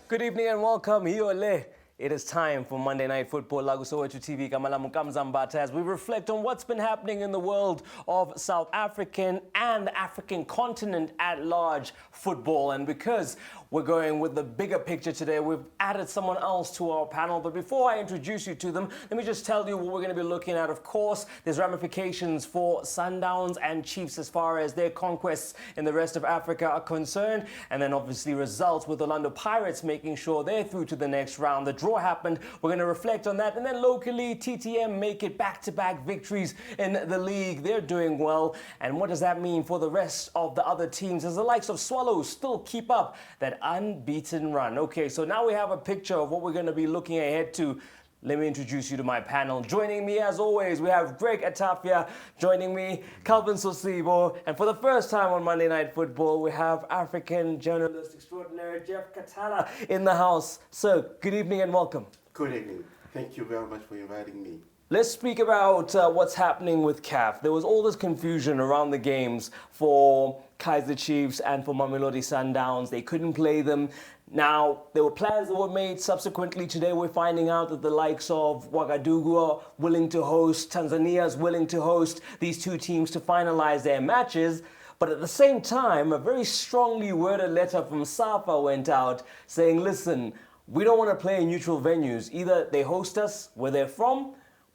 Good evening and welcome. Hiole. It is time for Monday Night Football. Lagu Soweto TV, Kamala Mukamzambata, as we reflect on what's been happening in the world of South African and the African continent at large football. And because we're going with the bigger picture today, we've added someone else to our panel. But before I introduce you to them, let me just tell you what we're going to be looking at. Of course, there's ramifications for Sundowns and Chiefs as far as their conquests in the rest of Africa are concerned. And then obviously results with Orlando Pirates making sure they're through to the next round. The draw happened. We're going to reflect on that. And then locally, TTM make it back-to-back victories in the league. They're doing well. And what does that mean for the rest of the other teams as the likes of Swallows still keep up that unbeaten run? Okay, so now we have a picture of what we're going to be looking ahead to. Let me introduce you to my panel. Joining me, as always, we have Greg Atafia. Joining me, Calvin Sosibo. And for the first time on Monday Night Football, we have African journalist extraordinary Jeff Katala in the house. Sir, good evening and welcome. Good evening. Thank you very much for inviting me. Let's speak about what's happening with CAF. There was all this confusion around the games for Kaizer Chiefs and for Mamelodi Sundowns. They couldn't play them. Now, there were plans that were made. Subsequently, today we're finding out that the likes of OUAGADOGOU are willing to host, Tanzania is willing to host these two teams to finalize their matches. But at the same time, a very strongly worded letter from SAFA went out saying, listen, we don't want to play in neutral venues. Either they host us where they're from,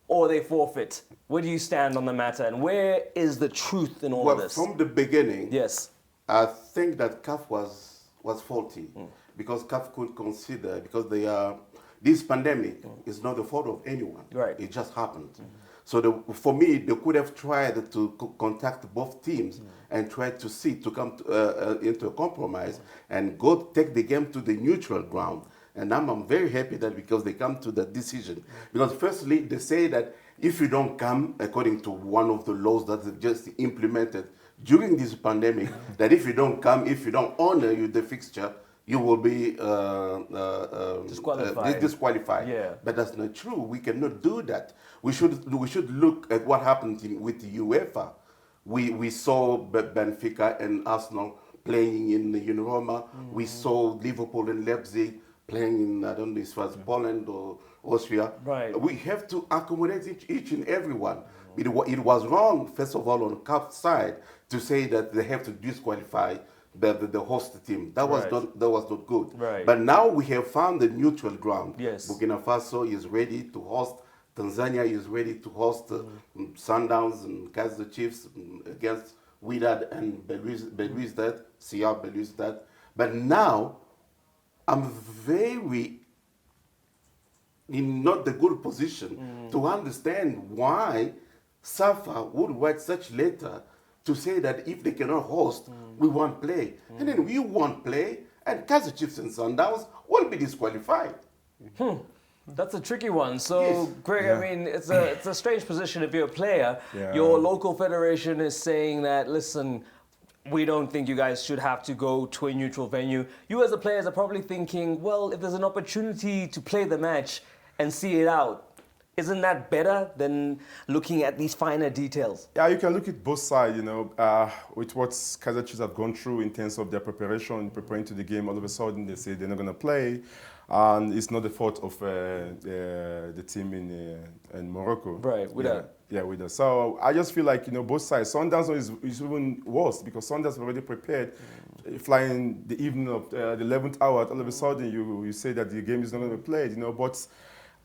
or they forfeit. Where do you stand on the matter, and where is the truth in all of this? Well, from the beginning, yes, I think that CAF was faulty because CAF could consider, because this pandemic is not the fault of anyone. Right. It just happened. So for me, they could have tried to contact both teams and try to see, to come into a compromise and go take the game to the neutral ground. And I'm very happy that because they come to that decision. Because firstly, they say that if you don't come, according to one of the laws that they just implemented during this pandemic, that if you don't come, if you don't honor the fixture, you will be disqualified. Yeah. But that's not true. We cannot do that. We should look at what happened with the UEFA. We saw Benfica and Arsenal playing in Roma. We saw Liverpool and Leipzig playing in, I don't know if it was Poland or Austria. Right. We have to accommodate each and every one. It was wrong, first of all, on CAF's side to say that they have to disqualify the host team. That was not good. Right. But now we have found the neutral ground. Yes. Burkina Faso is ready to host. Tanzania is ready to host Sundowns and Kaizer Chiefs against WYDAD and BELOUZDAD, CR BELOUZDAD. But now, I'm very in not the good position to understand why SAFA would write such letter to say that if they cannot host, we won't play. And then we won't play, and Kaizer Chiefs and Sundowns will be disqualified. That's a tricky one. So, Yes. Greg, I mean, it's a strange position if you're a player. Yeah. Your local federation is saying that, listen, we don't think you guys should have to go to a neutral venue. You as the players are probably thinking, well, if there's an opportunity to play the match and see it out, isn't that better than looking at these finer details? Yeah, you can look at both sides, with what Kaizer Chiefs have gone through in terms of their preparing to the game. All of a sudden, they say they're not going to play. And it's not the fault of the team in Morocco. Right, with that. Yeah, with us. So I just feel like, both sides. Sundowns is even worse because Sundowns already prepared, flying the evening of the 11th hour. All of a sudden, you say that the game is not going to be played, but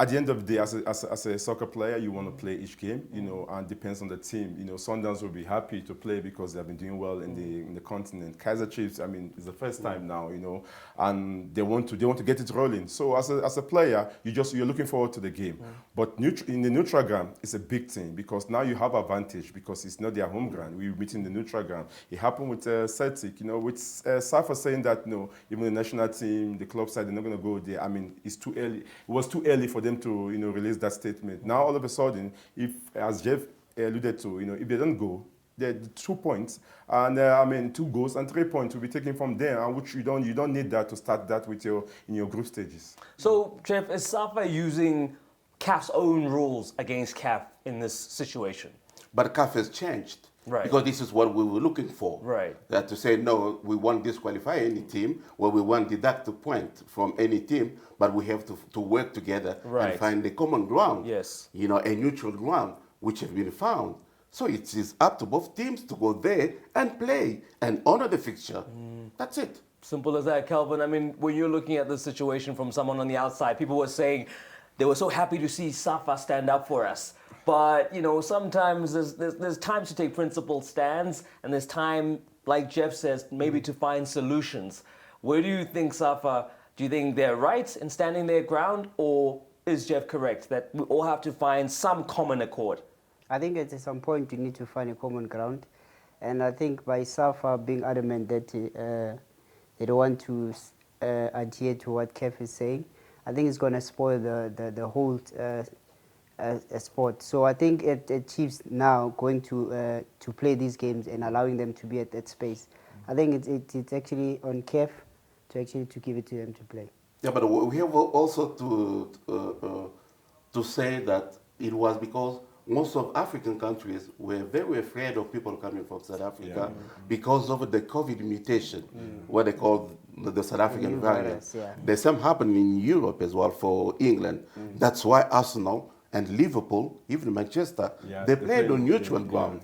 at the end of the day, as a soccer player, you want to play each game, and depends on the team. Sundowns will be happy to play because they have been doing well in the continent. Kaizer Chiefs, I mean, it's the first time now, and they want to get it rolling. So as a player, you're looking forward to the game. But in the neutral ground, it's a big thing because now you have advantage because it's not their home ground. We meet in the neutral ground. It happened with Celtic, with SAFA saying that even the national team, the club side, they're not going to go there. I mean, it's too early. It was too early for them to release that statement. Now all of a sudden, if, as Jeff alluded to, if they don't go, they're 2 points, and 2 goals and 3 points will be taken from there, and which you don't need that to start that with in your group stages. So, Jeff, is SAFA using CAF's own rules against CAF in this situation? But CAF has changed. Right. Because this is what we were looking for. Right. That to say, no, we won't disqualify any team, or we won't deduct a point from any team, but we have to work together Right. and find a common ground. Yes. You know, a neutral ground, which has been found. So it is up to both teams to go there and play and honor the fixture. That's it. Simple as that, Calvin. I mean, when you're looking at the situation from someone on the outside, people were saying they were so happy to see SAFA stand up for us. But, you know, sometimes there's times to take principled stands, and there's time, like Jeff says, maybe to find solutions. Where do you think SAFA, do you think they're right in standing their ground, or is Jeff correct that we all have to find some common accord? I think at some point you need to find a common ground. And I think by SAFA being adamant that they don't want to adhere to what CAF is saying, I think it's going to spoil the whole sport. So I think it Chiefs now going to play these games and allowing them to be at that space. I think it's actually on CAF to give it to them to play. Yeah, but we have also to say that it was because most of African countries were very afraid of people coming from South Africa because of the COVID mutation, what they call the South African variant. Yeah. The same happened in Europe as well for England. That's why Arsenal and Liverpool, even Manchester, they played on neutral ground.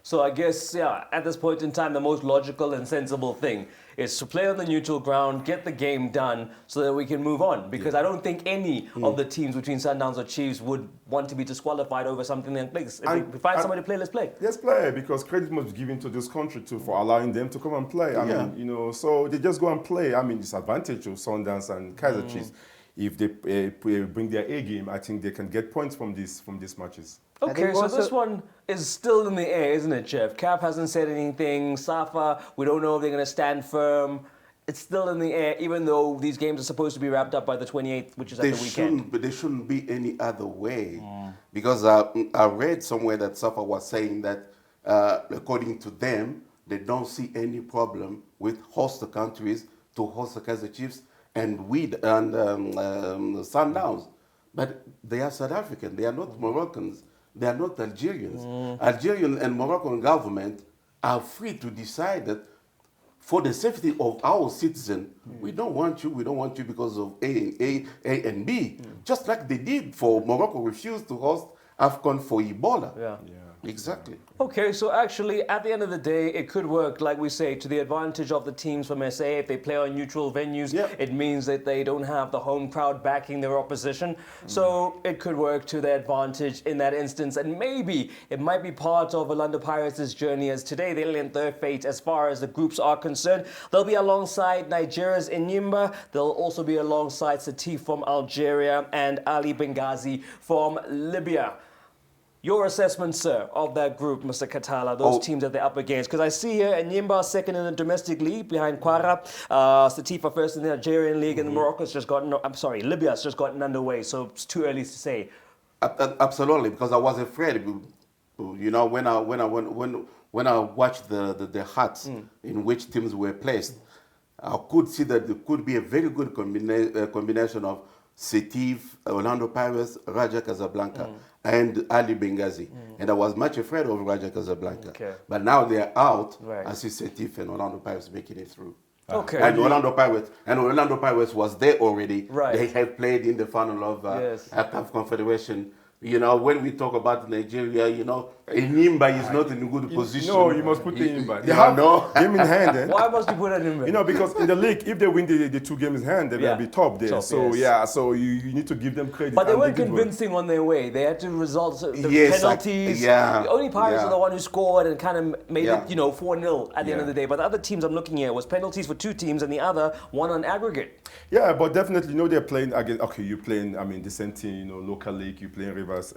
So I guess, yeah, at this point in time, the most logical and sensible thing is to play on the neutral ground, get the game done so that we can move on. Because I don't think any of the teams between Sundowns or Chiefs would want to be disqualified over something like this. If we find somebody to play, let's play. Let's play, because credit must be given to this country too for allowing them to come and play. I mean, you know, so they just go and play. I mean, it's advantage of Sundowns and Kaizer Chiefs. If they bring their A game, I think they can get points from these matches. Okay, so this one is still in the air, isn't it, Jeff? CAF hasn't said anything. SAFA, we don't know if they're going to stand firm. It's still in the air, even though these games are supposed to be wrapped up by the 28th, which is at the weekend. But there shouldn't be any other way. Because I read somewhere that SAFA was saying that, according to them, they don't see any problem with host countries to host the Kaizer Chiefs and Sundowns. But they are South African. They are not Moroccans. They are not Algerians. Algerian and Moroccan government are free to decide that for the safety of our citizen, we don't want you because of A and B. Just like they did for Morocco refused to host AFCON for Ebola. Yeah. Exactly. Okay, so actually, at the end of the day, it could work, like we say, to the advantage of the teams from SA. If they play on neutral venues, it means that they don't have the home crowd backing their opposition. So it could work to their advantage in that instance. And maybe it might be part of Orlando Pirates' journey, as today they learned their fate as far as the groups are concerned. They'll be alongside Nigeria's Enyimba. They'll also be alongside Satif from Algeria and Ali Benghazi from Libya. Your assessment, sir, of that group, Mr. Katala, those teams that they're up against. Because I see here Enyimba second in the domestic league behind Kwara, Satifa first in the Algerian league, and Morocco's just gotten, Libya's just gotten underway, so it's too early to say. Absolutely, because I was afraid, you know, when I watched the hats in which teams were placed, I could see that there could be a very good combination of Setif, Orlando Pirates, Raja Casablanca, and Ali Benghazi. And I was much afraid of Raja Casablanca. But now they're out. I see Setif and Orlando Pirates making it through. And Orlando Pirates was there already. They have played in the final of CAF Confederation. You know, when we talk about Nigeria, you know, Enyimba is not in a good position. No, you must put Enyimba. They have game in hand. Eh? Why must you put Enyimba? You know, because in the league, if they win the 2 games in hand, they're going to be top there. So you need to give them credit. But they weren't convincing on their way. They had to result the penalties. The only Pirates are the one who scored and kind of made it, you know, 4-0 at the end of the day. But the other teams I'm looking at was penalties for 2 teams and the other one on aggregate. Yeah, but definitely, you know, they're playing against, you're playing, the same team, you know, local league, you're playing Rivers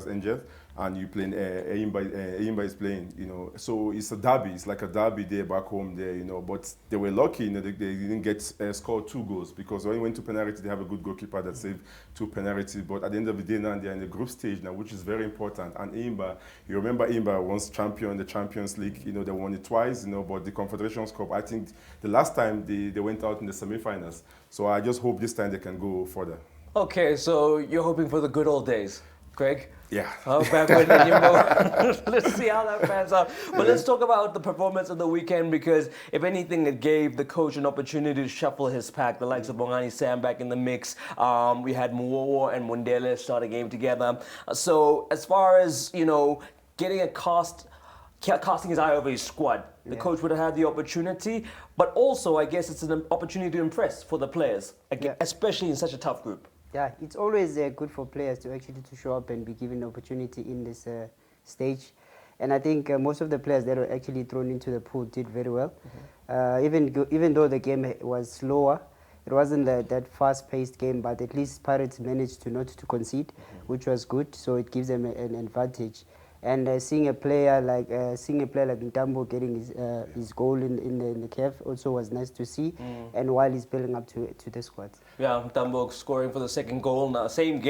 Angels, and you playing Enyimba is playing, you know, so it's a derby. It's like a derby there back home there, you know. But they were lucky, you know, they didn't get scored 2 goals, because when they went to penalty, they have a good goalkeeper that saved 2 penalties. But at the end of the day, now they're in the group stage now, which is very important. And Enyimba, you remember Enyimba once champion the Champions League, you know, they won it twice, you know. But the Confederations Cup, I think the last time they went out in the semi-finals. So I just hope this time they can go further. Okay, so you're hoping for the good old days. Craig? Yeah. Oh, backward in your mode. Let's see how that pans out. But let's talk about the performance of the weekend, because if anything, it gave the coach an opportunity to shuffle his pack. The likes of Bongani, Sam back in the mix. We had Muowo and Mundele start a game together. So as far as, you know, getting a casting his eye over his squad, the coach would have had the opportunity. But also, I guess it's an opportunity to impress for the players, especially in such a tough group. Yeah, it's always good for players to actually to show up and be given opportunity in this stage. And I think most of the players that were actually thrown into the pool did very well. Even though the game was slower, it wasn't that fast-paced game, but at least Pirates managed to not to concede, which was good. So it gives them an advantage. And seeing a player like Ntambo getting his goal in the CAF also was nice to see, and while he's building up to the squad. Yeah, Ntambo scoring for the second goal now. Same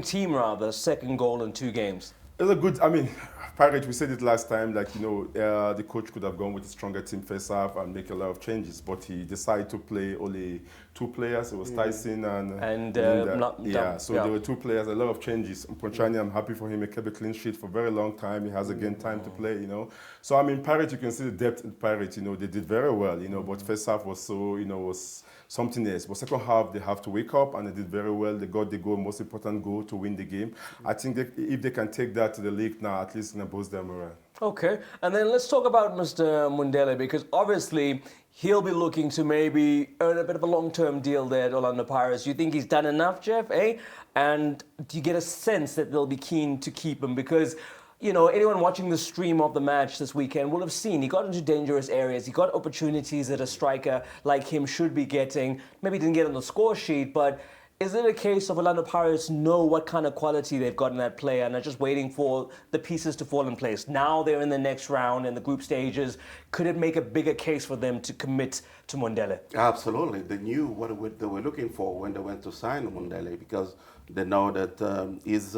team rather, second goal in 2 games. It was a good, I mean, Pirates, we said it last time, like, you know, the coach could have gone with a stronger team first half and make a lot of changes, but he decided to play only 2 players. It was Tyson and there were 2 players, a lot of changes. Ponchani, I'm happy for him. He kept a clean sheet for a very long time. He has again time to play, you know. So, I mean, Pirates, you can see the depth in Pirates, you know, they did very well, you know, but first half was so, you know, was something else. But second half, they have to wake up, and they did very well. They got the goal, most important goal to win the game. I think if they can take that to the league now, at least it's going to boost their morale. Okay, and then let's talk about Mr. Mundele, because obviously he'll be looking to maybe earn a bit of a long-term deal there at Orlando Pirates. You think he's done enough, Jeff, eh? And do you get a sense that they'll be keen to keep him? Because, you know, anyone watching the stream of the match this weekend will have seen he got into dangerous areas. He got opportunities that a striker like him should be getting. Maybe didn't get on the score sheet, but is it a case of Orlando Pirates know what kind of quality they've got in that player and are just waiting for the pieces to fall in place? Now they're in the next round in the group stages. Could it make a bigger case for them to commit to Mundele? Absolutely. They knew what they were looking for when they went to sign Mundele, because they know that he's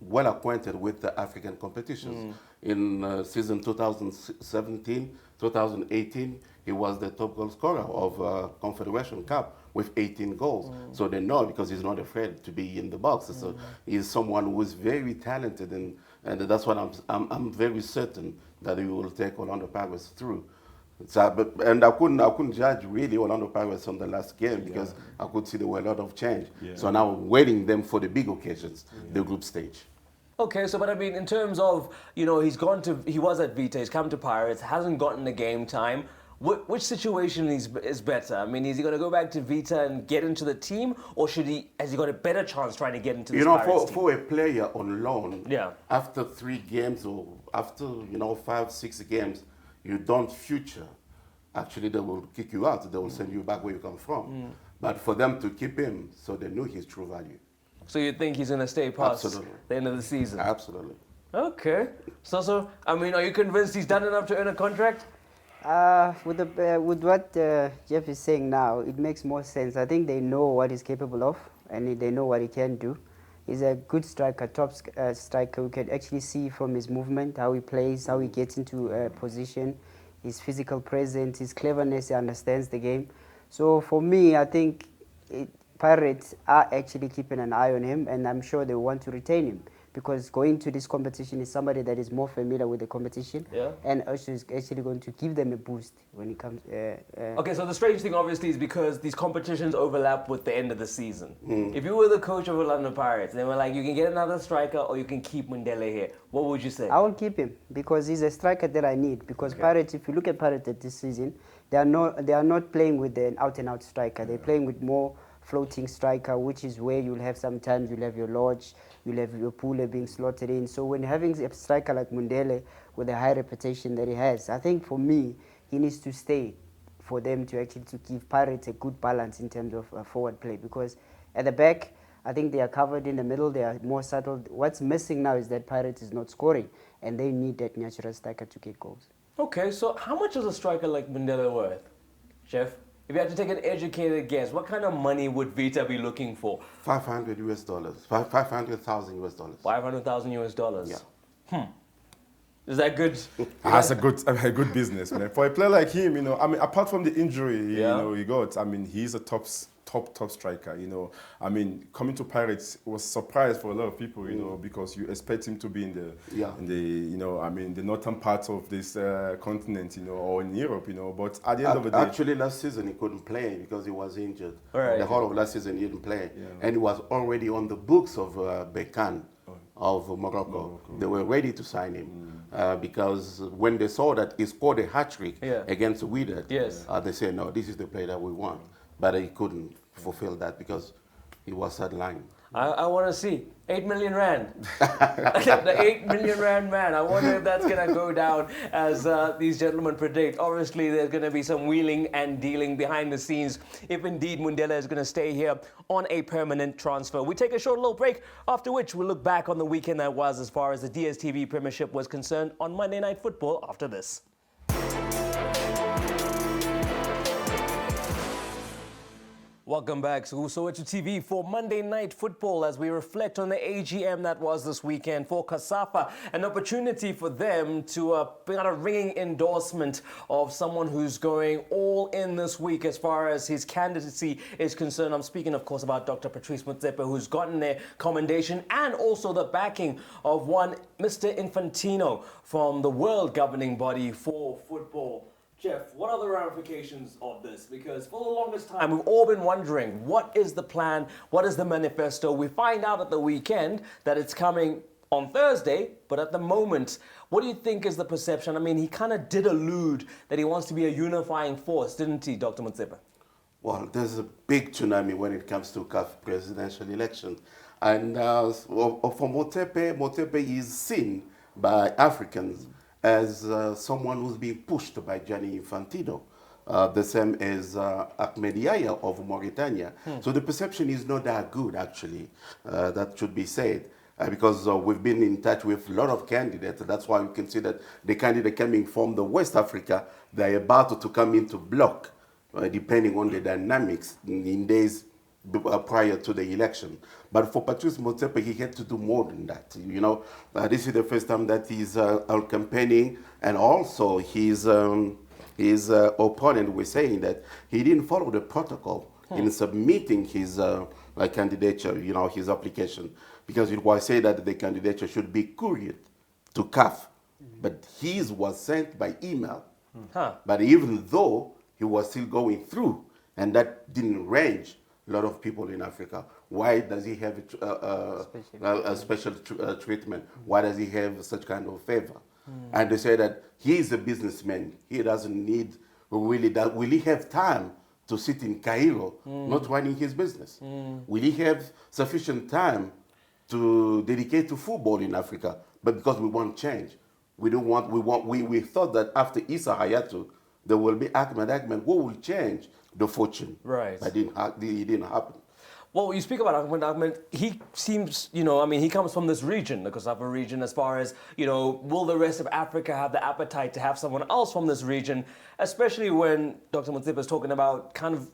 well acquainted with the African competitions. In season 2017, 2018, he was the top goal scorer of Confederation Cup with 18 goals. So they know, because he's not afraid to be in the box. So he's someone who is very talented, and that's what I'm very certain that he will take Orlando Pirates through. So, and I couldn't judge really Orlando Pirates on the last game, because I could see there were a lot of change. So now I'm waiting them for the big occasions, the group stage. Okay, so but I mean, in terms of, you know, he was at Vita, he's come to Pirates, hasn't gotten the game time. Which situation is better? I mean, is he going to go back to Vita and get into the team, or has he got a better chance trying to get into this Pirates team? For a player on loan, after 3 games or after 5, 6 games, you don't future. Actually, they will kick you out. They will send you back where you come from. But for them to keep him, so they knew his true value. So you think he's going to stay past the end of the season? Absolutely. Okay. So, I mean, are you convinced he's done enough to earn a contract? With what Jeff is saying now, it makes more sense. I think they know what he's capable of, and they know what he can do. He's a good striker, top striker. We can actually see from his movement, how he plays, how he gets into position, his physical presence, his cleverness. He understands the game. So for me, I think Pirates are actually keeping an eye on him, and I'm sure they want to retain him, because going to this competition is somebody that is more familiar with the competition, and also is actually going to give them a boost when it comes. Okay, so the strange thing obviously is because these competitions overlap with the end of the season. If you were the coach of Orlando Pirates, they were like, you can get another striker or you can keep Mundele here, what would you say? I will keep him, because he's a striker that I need. Because Pirates, if you look at Pirates this season, they are not playing with an out-and-out striker. They're playing with more floating striker, which is where you'll have sometimes you'll have your Lodge, you'll have your Pule being slotted in. So when having a striker like Mundele with a high reputation that he has, I think for me, he needs to stay for them to actually to give Pirates a good balance in terms of forward play. Because at the back, I think they are covered. In the middle, they are more settled. What's missing now is that Pirates is not scoring, and they need that natural striker to get goals. Okay, so how much is a striker like Mundele worth, Jeff? If you had to take an educated guess, what kind of money would Vita be looking for? $500 US, $500,000 US. $500,000 US. Yeah. Is that good? That's a good business, man. For a player like him, I mean, apart from the injury, he got, I mean, he's a top top striker. You know, I mean, coming to Pirates was a surprise for a lot of people. You know, because you expect him to be in the you know, I mean, the northern part of this continent. You know, or in Europe. You know, but at the end of the day, actually last season he couldn't play because he was injured. Right. The whole of last season he didn't play, and he was already on the books of Bekan of Morocco. They were ready to sign him because when they saw that he scored a hat-trick against WYDAD, they said, no, this is the player that we want. But he couldn't fulfill that because he was sidelined. I want to see 8 million rand. The 8 million rand man. I wonder if that's going to go down as these gentlemen predict. Obviously, there's going to be some wheeling and dealing behind the scenes if indeed Mundela is going to stay here on a permanent transfer. We take a short little break, after which we'll look back on the weekend that was as far as the DStv Premiership was concerned on Monday Night Football after this. Welcome back to Soweto TV for Monday Night Football as we reflect on the AGM that was this weekend for COSAFA, an opportunity for them to bring out a ringing endorsement of someone who's going all in this week as far as his candidacy is concerned. I'm speaking, of course, about Dr. Patrice Motsepe, who's gotten their commendation and also the backing of one Mr. Infantino from the world governing body for football. Jeff, what are the ramifications of this? Because for the longest time, we've all been wondering, what is the plan? What is the manifesto? We find out at the weekend that it's coming on Thursday, but at the moment, what do you think is the perception? I mean, he kind of did allude that he wants to be a unifying force, didn't he, Dr. Motsepe? Well, there's a big tsunami when it comes to CAF presidential election. And for Motsepe is seen by Africans as someone who's being pushed by Gianni Infantino, the same as Ahmed Yahya of Mauritania. So the perception is not that good, actually, that should be said, because we've been in touch with a lot of candidates. That's why we can see that the candidate coming from the West Africa, they're about to come into block, depending on the dynamics in days prior to the election. But for Patrice Motsepe, he had to do more than that. You know, this is the first time that he's out campaigning, and also his opponent was saying that he didn't follow the protocol in submitting his candidature, you know, his application, because it was said that the candidature should be couriered to CAF, but his was sent by email. But even though he was still going through, and that didn't range a lot of people in Africa. Why does he have a special treatment? Why does he have such kind of favor? And they say that he is a businessman. He doesn't need really that. Will he have time to sit in Cairo, not running his business? Will he have sufficient time to dedicate to football in Africa? But because we want change, we thought that after Issa Hayatou, there will be Ahmed who will change the fortune. Right. But it didn't happen. Well, you speak about Ahmed, he seems, you know, I mean, he comes from this region, the COSAFA region, as far as, you know, will the rest of Africa have the appetite to have someone else from this region, especially when Dr. Motsepe is talking about kind of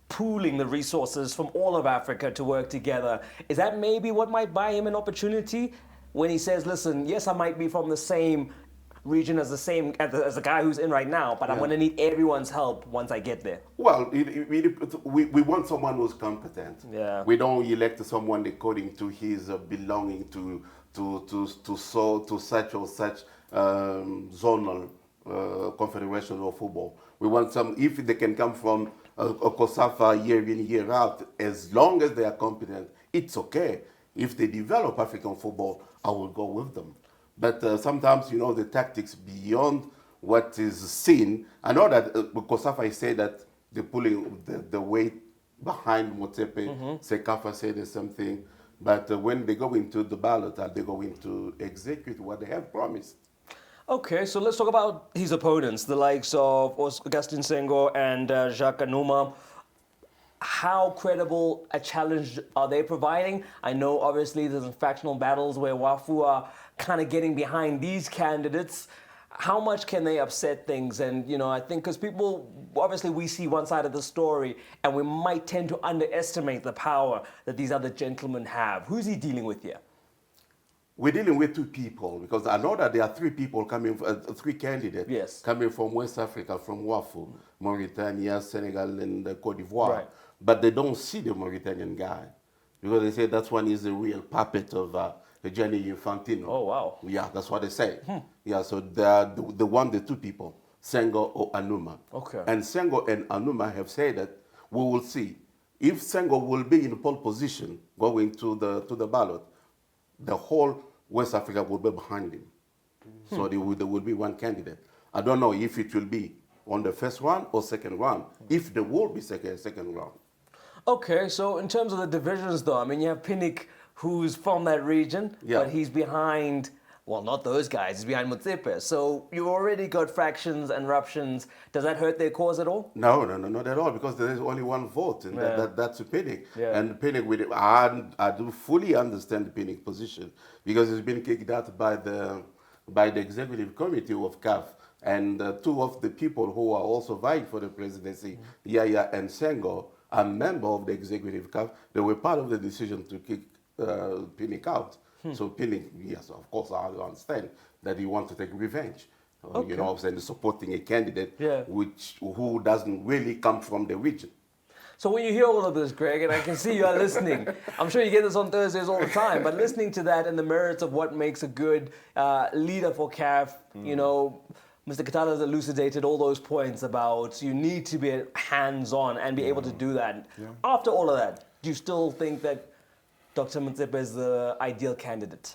pooling the resources from all of Africa to work together. Is that maybe what might buy him an opportunity when he says, listen, yes, I might be from the same region as the guy who's in right now, but I'm going to need everyone's help once I get there? Well, we want someone who's competent. Yeah. We don't elect someone according to his belonging to such or such zonal confederation of football. We want some, if they can come from a COSAFA year in, year out, as long as they are competent, it's okay. If they develop African football, I will go with them. But sometimes, you know, the tactics beyond what is seen. I know that COSAFA say that they're pulling the weight behind Motsepe. CAF say the same thing. But when they go into the ballot, they're going to execute what they have promised. Okay, so let's talk about his opponents, the likes of Augustin Senghor and Jacques Anouma. How credible a challenge are they providing? I know obviously there's factional battles where Wafu are kind of getting behind these candidates. How much can they upset things? And, you know, I think because people, obviously we see one side of the story and we might tend to underestimate the power that these other gentlemen have. Who's he dealing with here? we're dealing with two people, because I know that there are three people coming, three candidates Yes. coming from West Africa, from WAFU, Mauritania, Senegal, and Cote d'Ivoire. Right. But they don't see the Mauritanian guy, because they say that one is the real puppet of Gianni Infantino. Oh, wow. Yeah, that's what they say. Yeah, so the two people, Senghor or Anuma. Okay. And Senghor and Anuma have said that we will see. If Senghor will be in pole position going to the ballot, the whole West Africa will be behind him. So there will be one candidate. I don't know if it will be on the first round or second round, if there will be second round. Okay, so in terms of the divisions, though, I mean, you have Pinnick, who's from that region, Yeah. but he's behind, well, not those guys, he's behind MOTSEPE'S. So you already got fractions and ruptions. Does that hurt their cause at all? No, not at all, because there is only one vote, and Yeah. that's Pinnick. Yeah. And Pinnick, I do fully understand Pinnick's position, because it's been kicked out by the executive committee of CAF, and two of the people who are also vying for the presidency, Yaya and Senghor, are members of the executive CAF. They were part of the decision to kick Pinnick out. So Pinnick, yes, of course, I understand that he wants to take revenge. Okay. You know, and supporting a candidate Yeah. who doesn't really come from the region. So when you hear all of this, Greg, and I can see you are listening, I'm sure you get this on Thursdays all the time, but listening to that and the merits of what makes a good leader for CAF, you know, Mr. Katala has elucidated all those points about you need to be hands-on and be able to do that. After all of that, do you still think that Dr. MOTSEPE is the ideal candidate?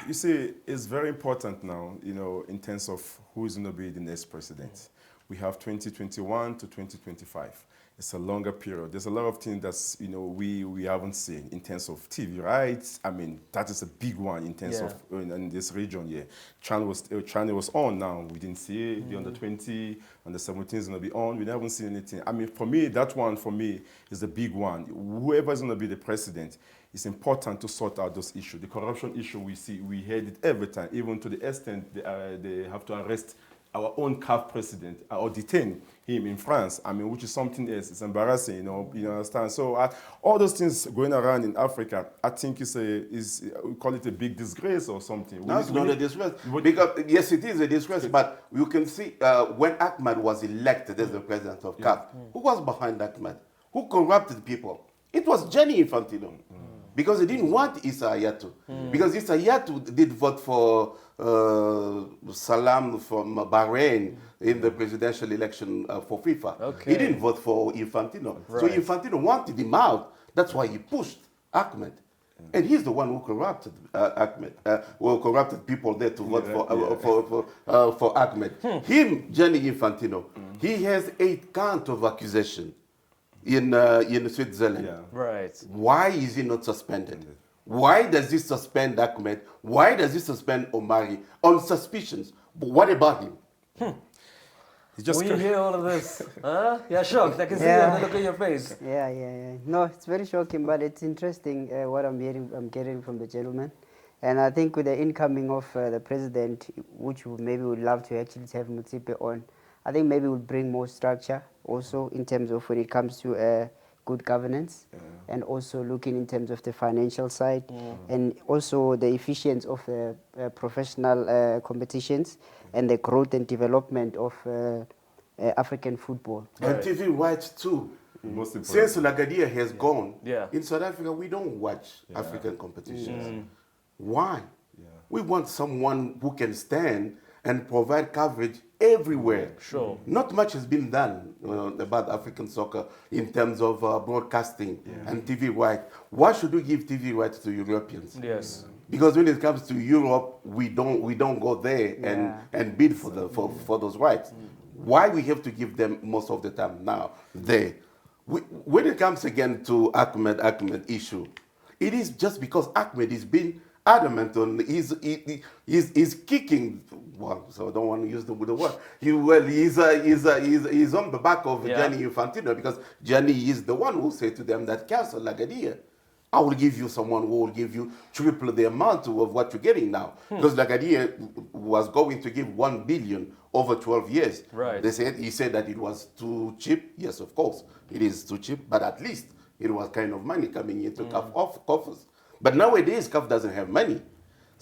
You see, it's very important now, you know, in terms of who is going to be the next president. We have 2021 to 2025. It's a longer period. There's a lot of things that's, you know, we haven't seen in terms of TV rights. I mean, that is a big one in terms of in this region. Yeah, China was on now. We didn't see it. The under 20, under 17 is going to be on. We haven't seen anything. I mean, for me, that one for me is the big one. Whoever is going to be the president, it's important to sort out those issues. The corruption issue we heard it every time, even to the extent they have to arrest our own CAF president or detain him in France. I mean, which is something else. It's embarrassing, you understand? So all those things going around in Africa, I think we call it a big disgrace or something. No, it's not a disgrace. Because, yes, it is a disgrace, but you can see when Ahmed was elected as the president of CAF, who was behind Ahmed? Who corrupted people? It was Gianni Infantino. Because he didn't want Issa Hayatou. Because Issa Hayatou did vote for Salam from Bahrain in the presidential election for FIFA. Okay. He didn't vote for Infantino. So Infantino wanted him out. That's why he pushed Ahmed. And he's the one who corrupted Ahmed, who corrupted people there to vote for Ahmed. Him, Gianni Infantino, he has 8 counts of accusation in Switzerland. Yeah. Right. Why is he not suspended? Why does he suspend Ahmed? Why does he suspend Omari on suspicions? But what about him? When you hear all of this, you're shocked. I can see the look on your face. Yeah. No, it's very shocking, but it's interesting what I'm getting from the gentleman. And I think with the incoming of the president, which maybe would love to actually have MOTSEPE on, I think maybe we'll bring more structure also in terms of when it comes to good governance and also looking in terms of the financial side and also the efficiency of professional competitions and the growth and development of African football. And TV rights too. Most important. Since Lagadia has gone, Yeah. in South Africa we don't watch African competitions. Why? We want someone who can stand and provide coverage everywhere. Sure. Not much has been done about African soccer in terms of broadcasting and TV rights. Why should we give TV rights to Europeans? Yes. Because when it comes to Europe, we don't go there and bid for those rights. Why we have to give them most of the time now there? When it comes again to Ahmed issue, it is just because Ahmed is being adamant on he's kicking. Well, so I don't want to use the word. He's on the back of Gianni Infantino because Gianni is the one who said to them that cancel Lagadia. I will give you someone who will give you triple the amount of what you're getting now. Because Lagadia was going to give 1 billion over 12 years. Right. He said that it was too cheap. Yes, of course, it is too cheap, but at least it was kind of money coming into CAF coffers. But nowadays, CAF doesn't have money.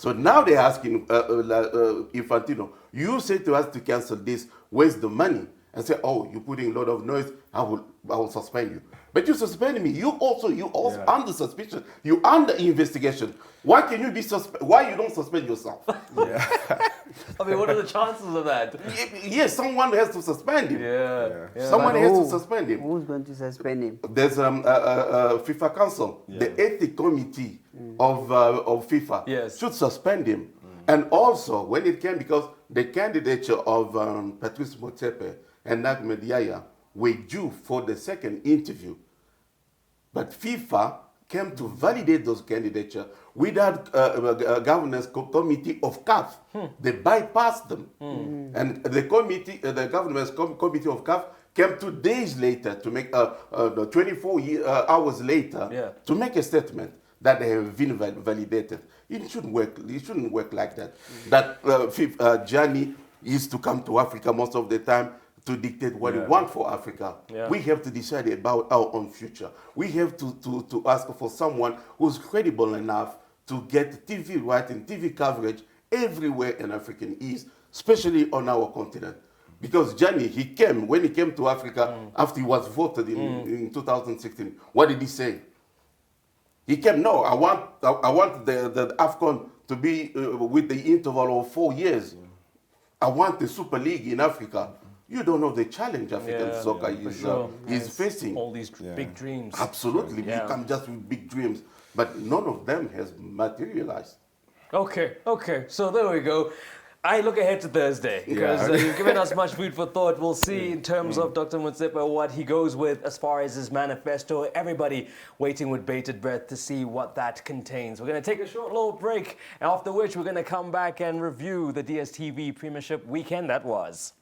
So now they're asking Infantino, you say to us to cancel this, where's the money? And say, oh, you're putting a lot of noise, I will suspend you. But you suspended me. You also under suspicion. You under investigation. Why can you be Why you don't suspend yourself? I mean, what are the chances of that? Yes, someone has to suspend him. Yeah. Someone But has to who? suspend him. Who's going to suspend him? There's FIFA Council, the ethic committee of FIFA Yes. should suspend him. And also, when it came, because the candidature of Patrice Motsepe and Ahmed Yahya were due for the second interview. But FIFA came to validate those candidatures without a governance committee of CAF. They bypassed them. And the committee, the governance committee of CAF came 2 days later to make, 24 hours later, to make a statement that they have been validated. It shouldn't work. It shouldn't work like that. That Gianni is to come to Africa most of the time to dictate what we want for Africa. We have to decide about our own future. We have to ask for someone who's credible enough to get TV right and TV coverage everywhere in African East, especially on our continent. Because Gianni, when he came to Africa after he was voted in 2016, what did he say? He came, no, I want the AFCON to be with the interval of 4 years. I want the Super League in Africa. You don't know the challenge African soccer is facing. All these big dreams. Absolutely, you come just with big dreams, but none of them has materialized. Okay. So there we go. I look ahead to Thursday because you've given us much food for thought. We'll see in terms of Dr. Motsepe what he goes with as far as his manifesto. Everybody waiting with bated breath to see what that contains. We're going to take a short little break, after which we're going to come back and review the DSTV Premiership weekend that was.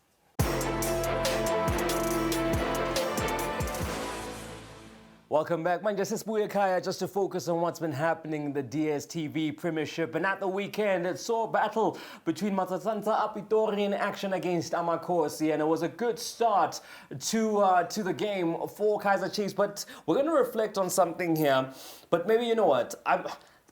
Welcome back. Manje sisibuye ekhaya just to focus on what's been happening in the DSTV Premiership. And at the weekend, it saw a battle between Matsatsantsa Apitori in action against Amakosi. And it was a good start to the game for Kaizer Chiefs. But we're going to reflect on something here. But maybe, you know what?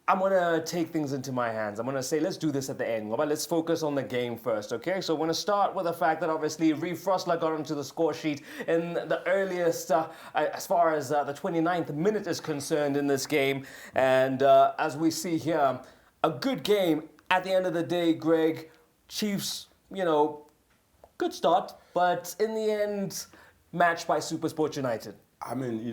I'm going to take things into my hands. I'm going to say, let's do this at the end. But let's focus on the game first, okay? So we're going to start with the fact that obviously Reeve Frostler got onto the score sheet in the earliest, as far as the 29th minute is concerned in this game. And as we see here, a good game at the end of the day, Greg. Chiefs, good start, but in the end, matched by Supersport United. I mean,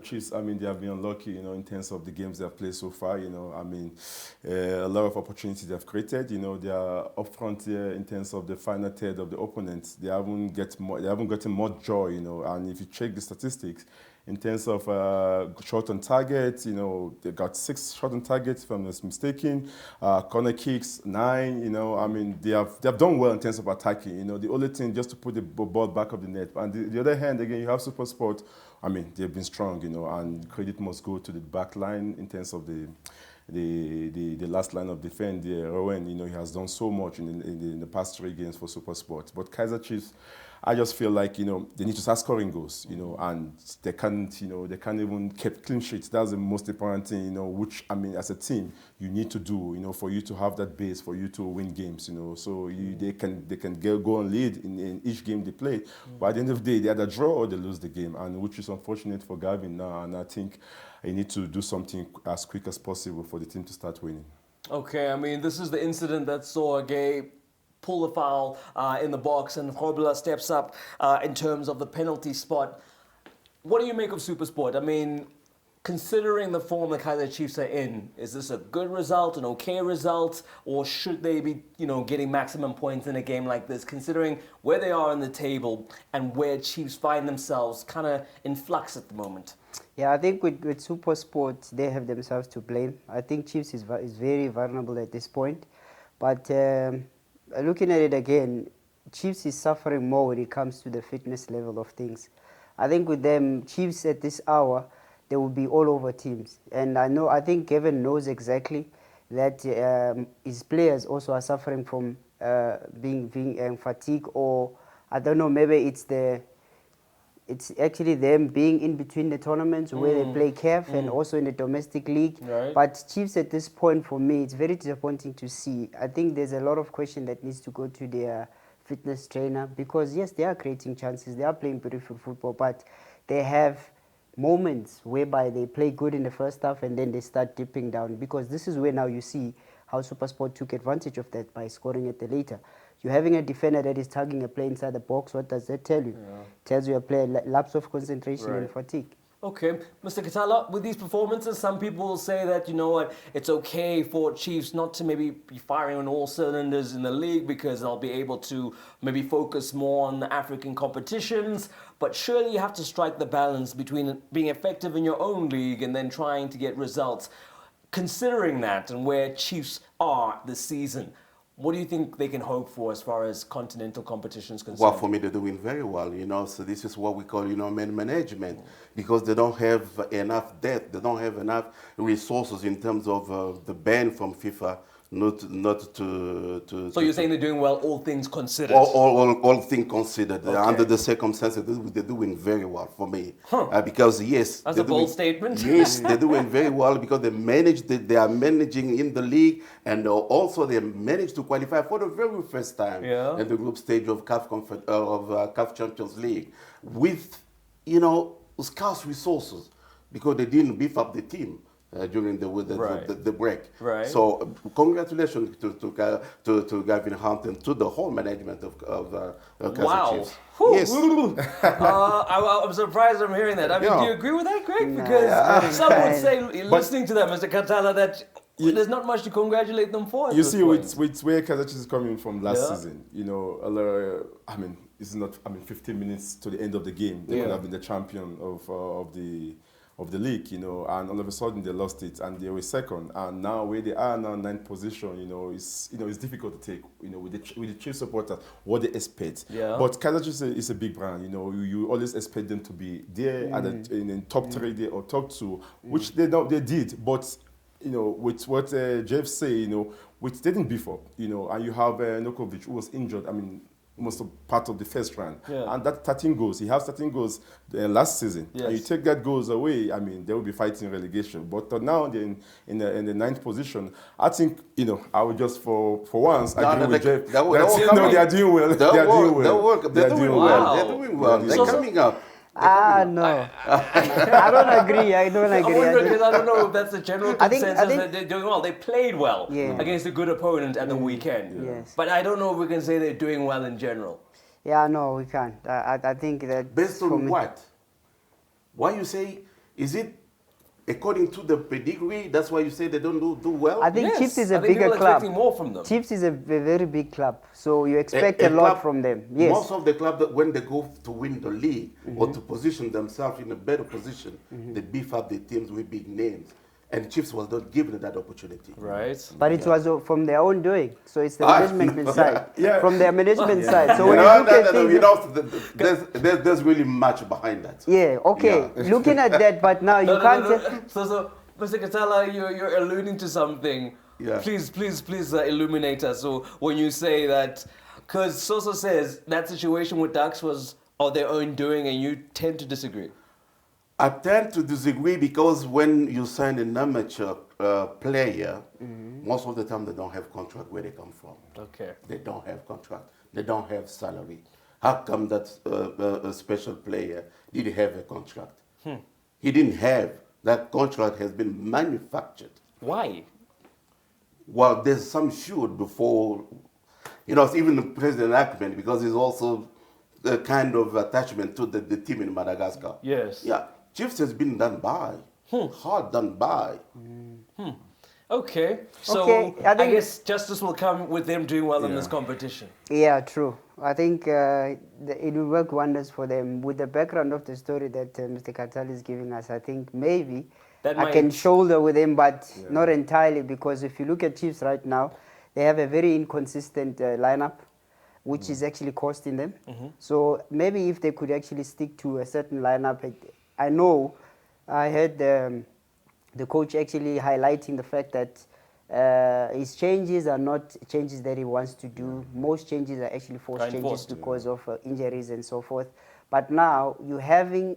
Chiefs, I mean, they have been unlucky, in terms of the games they have played so far, I mean, a lot of opportunities they have created, they are up front here in terms of the final third of the opponents. They haven't gotten more joy, and if you check the statistics, in terms of shot on target, they got 6 shot on targets, if I'm not mistaken. Corner kicks, 9, I mean, they have done well in terms of attacking, The only thing just to put the ball back of the net. And the other hand, again, you have Supersport. I mean, they've been strong, and credit must go to the back line in terms of the last line of defense. Rowan, he has done so much in the past 3 games for Supersport. But Kaizer Chiefs, I just feel like, they need to start scoring goals, and they can't even keep clean sheets. That's the most important thing, which, I mean, as a team, you need to do, for you to have that base, for you to win games, So they can go and lead in each game they play. But at the end of the day, they either draw or they lose the game, and which is unfortunate for Gavin now. And I think I need to do something as quick as possible for the team to start winning. Okay, I mean, this is the incident that saw Gay pull the foul in the box, and Hobla steps up in terms of the penalty spot. What do you make of Supersport? I mean, considering the form the Kaizer Chiefs are in, is this a good result, an okay result, or should they be, getting maximum points in a game like this, considering where they are on the table and where Chiefs find themselves kind of in flux at the moment? Yeah, I think with Supersport, they have themselves to blame. I think Chiefs is very vulnerable at this point, but looking at it again, Chiefs is suffering more when it comes to the fitness level of things. I think with them, Chiefs at this hour, they will be all over teams. And I think Kevin knows exactly that his players also are suffering from being fatigue, or I don't know, maybe it's the it's actually them being in between the tournaments where they play CAF and also in the domestic league. Right. But Chiefs at this point, for me, it's very disappointing to see. I think there's a lot of question that needs to go to their fitness trainer, because yes, they are creating chances, they are playing beautiful football, but they have moments whereby they play good in the first half and then they start dipping down, because this is where now you see how Supersport took advantage of that by scoring at the later. You're having a defender that is tagging a play inside the box. What does that tell you? Tells you a player lapse of concentration and fatigue. Okay, Mr. Katala, with these performances, some people will say that, you know what, it's okay for Chiefs not to maybe be firing on all cylinders in the league because they'll be able to maybe focus more on the African competitions. But surely you have to strike the balance between being effective in your own league and then trying to get results. Considering that and where Chiefs are this season, what do you think they can hope for as far as continental competitions concerned? Well, for me, they're doing very well, so this is what we call, man management, because they don't have enough debt, they don't have enough resources in terms of the ban from FIFA, not to. So you're saying they're doing well, all things considered? All things considered, Okay. under the circumstances, they're doing very well for me. Because yes, That's a bold statement. Yes, they're doing very well because they are managing in the league, and also they managed to qualify for the very first time in the group stage of CAF Champions League with scarce resources because they didn't beef up the team. During the break. Right. So congratulations to Gavin Hunt and to the whole management of Kaizer Chiefs. Whew. Yes. I'm surprised I'm hearing that. I mean, do you agree with that, Greg? Because some would say, listening to that, Mr. Katala, that there's not much to congratulate them for. You see, with where Kaizer Chiefs is coming from last season, I mean, it's not. 15 minutes to the end of the game, they could have been the champion of the league, and all of a sudden they lost it and they were second, and now where they are now, ninth position, it's difficult to take, with the Chiefs supporters what they expect. But Kaizer Chiefs is a big brand, you always expect them to be there in top 3 there or top 2, which they did, but with what Jeff say, which they didn't beef up, and you have Nokovic who was injured. I mean, almost a part of the first round. And that 13 goals, he has 13 goals last season. And you take that goals away, I mean, they will be fighting relegation. But now they're in the 9th position. I think, I would just for once agree with Jeff. They are doing well. They're doing well. They're coming up. No. I don't agree. I wonder, because I don't know if that's the general consensus I think that they're doing well. They played well against a good opponent at the weekend. Yes. But I don't know if we can say they're doing well in general. Yeah, no, we can't. I think that... Based on what? Why you say, is it according to the pedigree, that's why you say they don't do well? I think Chiefs is a bigger people are club. expecting more from them. Chiefs is a very big club, so you expect a lot from them. Yes. Most of the club, that when they go to win the league or to position themselves in a better position, they beef up the teams with big names. And Chiefs was not given that opportunity. Right. But it was from their own doing, so it's the management side. From their management side. So when there's really much behind that. Yeah, okay. Looking at that, but now you can't... So, Mr. Katala, you're alluding to something. Yeah. Please illuminate us. So when you say that, because Soso says that situation with Ducks was of their own doing, and you tend to disagree. I tend to disagree because when you sign an amateur player, most of the time they don't have contract where they come from. Okay. They don't have contract. They don't have salary. How come that a special player didn't have a contract? He didn't have. That contract has been manufactured. Why? Well, there's some shoot before, it's even the President Ackman, because he's also a kind of attachment to the team in Madagascar. Yes. Yeah. Chiefs has been done by. Hard done by. Okay. So I I guess justice will come with them doing well in this competition. Yeah, true. I think it will work wonders for them. With the background of the story that Mr. Katala is giving us, I think maybe I can shoulder with him, but not entirely, because if you look at Chiefs right now, they have a very inconsistent lineup, which is actually costing them. So maybe if they could actually stick to a certain lineup, I know I heard the coach actually highlighting the fact that his changes are not changes that he wants to do. Most changes are actually forced changes because of injuries and so forth. But now you're having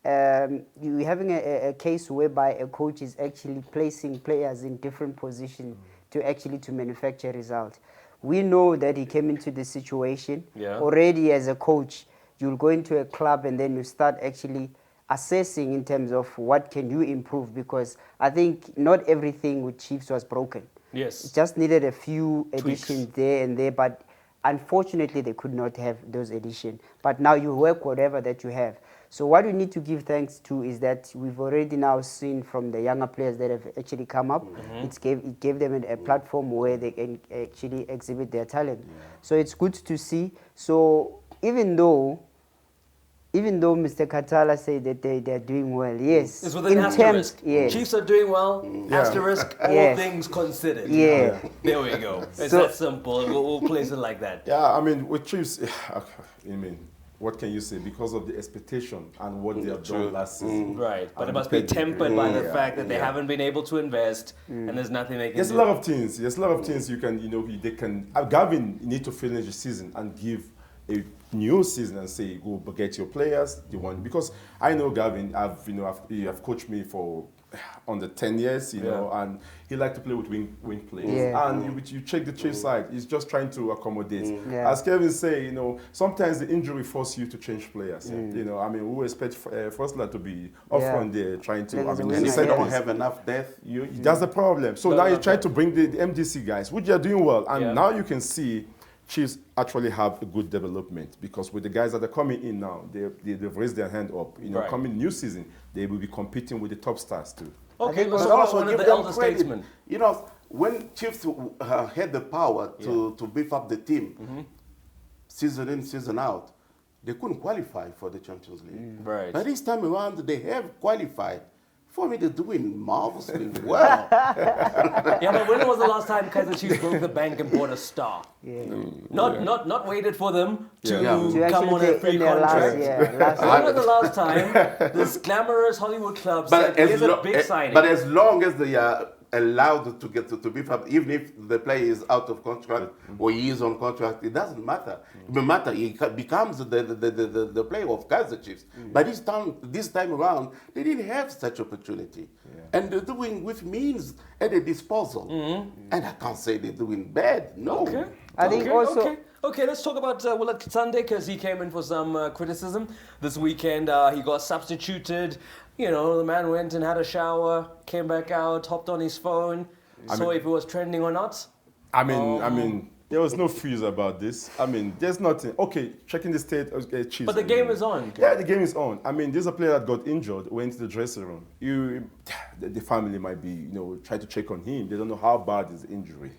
a case whereby a coach is actually placing players in different positions to manufacture results. We know that he came into this situation already as a coach. You'll go into a club and then you start actually assessing in terms of what can you improve, because I think not everything with Chiefs was broken. Yes. It just needed a few Tweaks. additions there and there, but unfortunately they could not have those additions. But now you work whatever that you have. So what we need to give thanks to is that we've already now seen from the younger players that have actually come up, it gave them a platform where they can actually exhibit their talent. So it's good to see. So even though Mr. Katala said that they're doing well, yes. It's with an asterisk. Yes. Chiefs are doing well, asterisk, all things considered. Yeah. There we go. It's So- that simple. We'll place it like that. Yeah, I mean, with Chiefs, what can you say? Because of the expectation and what they have done last season. Right, but And it must the be tempered by the yeah, fact that they yeah. haven't been able to invest, and there's nothing they can There's do. a lot of things. There's a lot of things you can, they can. Gavin need to finish the season and give a new season and say, go get your players. The one, because I know Gavin. You have coached me for under 10 years, and he liked to play with wing players. Yeah. And you check the Chiefs side, he's just trying to accommodate. Yeah. As Kevin say, sometimes the injury forces you to change players. We expect Fosler to be up front there trying to. Like And if they don't have enough depth, That's the problem. So now you try to bring the MDC guys, which are doing well, and now you can see Chiefs actually have a good development, because with the guys that are coming in now, they've raised their hand up. Coming new season, they will be competing with the top stars too. Okay, let's but talk about also one of give the them elder credit. statesmen. When Chiefs had the power to beef up the team, season in, season out, they couldn't qualify for the Champions League. Right. But this time around, they have qualified. For me, they're doing marvelously well. Yeah, but when was the last time Kaizer Chiefs broke the bank and bought a star? Yeah. Not waited for them to To come on a actually free in their contract. last When was the last time this glamorous Hollywood club said, here's a big signing? But as long as they are allowed to get to beef up, even if the player is out of contract or he is on contract, it doesn't matter. It doesn't matter. He becomes the player of Kaizer Chiefs. But this time around, they didn't have such opportunity. And they're doing with means at their disposal. And I can't say they're doing bad. No. Okay. I think also- Okay, let's talk about Willard KATSANDE, because he came in for some criticism this weekend. He got substituted. The man went and had a shower, came back out, hopped on his phone, saw if it was trending or not. I mean, there was no freeze about this. There's nothing. Okay, checking the state of Chiefs. But the game is on. Yeah, the game is on. there's a player that got injured, went to the dressing room. The family might be, try to check on him. They don't know how bad is the injury,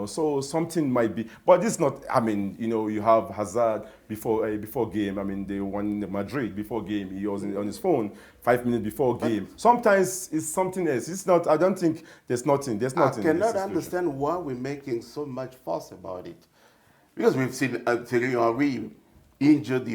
So something might be. But this is not. You have Hazard before game. They won Madrid before game. He was on his phone 5 minutes before game. Sometimes it's something else. It's not. I don't think there's nothing. There's nothing. I cannot understand why we're making so much fuss about it. Because we've seen Thierry Henry injured,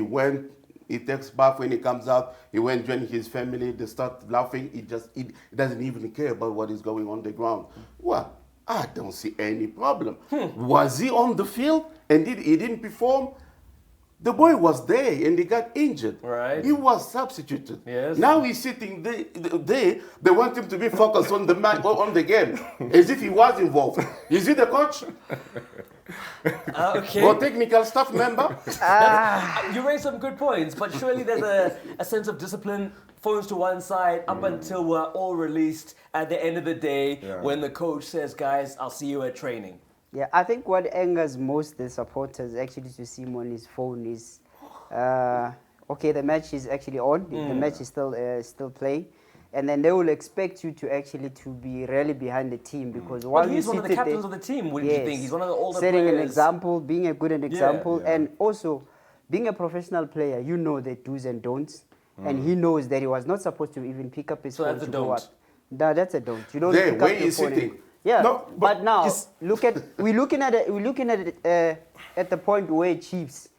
he takes bath when he comes out, he went join his family, they start laughing, he doesn't even care about what is going on the ground. Well, I don't see any problem. Was he on the field and he didn't perform? The boy was there and he got injured. Right. He was substituted. Yes. Now he's sitting there. They want him to be focused on the game, as if he was involved. Is he the coach? Okay. Or technical staff member? You raised some good points, but surely there's a sense of discipline, phones to one side, up until we're all released at the end of the day when the coach says, guys, I'll see you at training. Yeah, I think what angers most the supporters actually to see him on his phone is, okay, the match is actually on, the match is still playing, and then they will expect you to actually to be really behind the team, because while But he's one of the seated captains there- of the team, wouldn't you think? He's one of the older setting players. an example, being a good example, and also being a professional player, you know the do's and don'ts, and he knows that he was not supposed to even pick up his So phone that's to a go don't. up. No, that's a don't. You don't There, pick where up your he's phone. sitting. Yeah, No, but now it's- we're looking at it at the point where Chiefs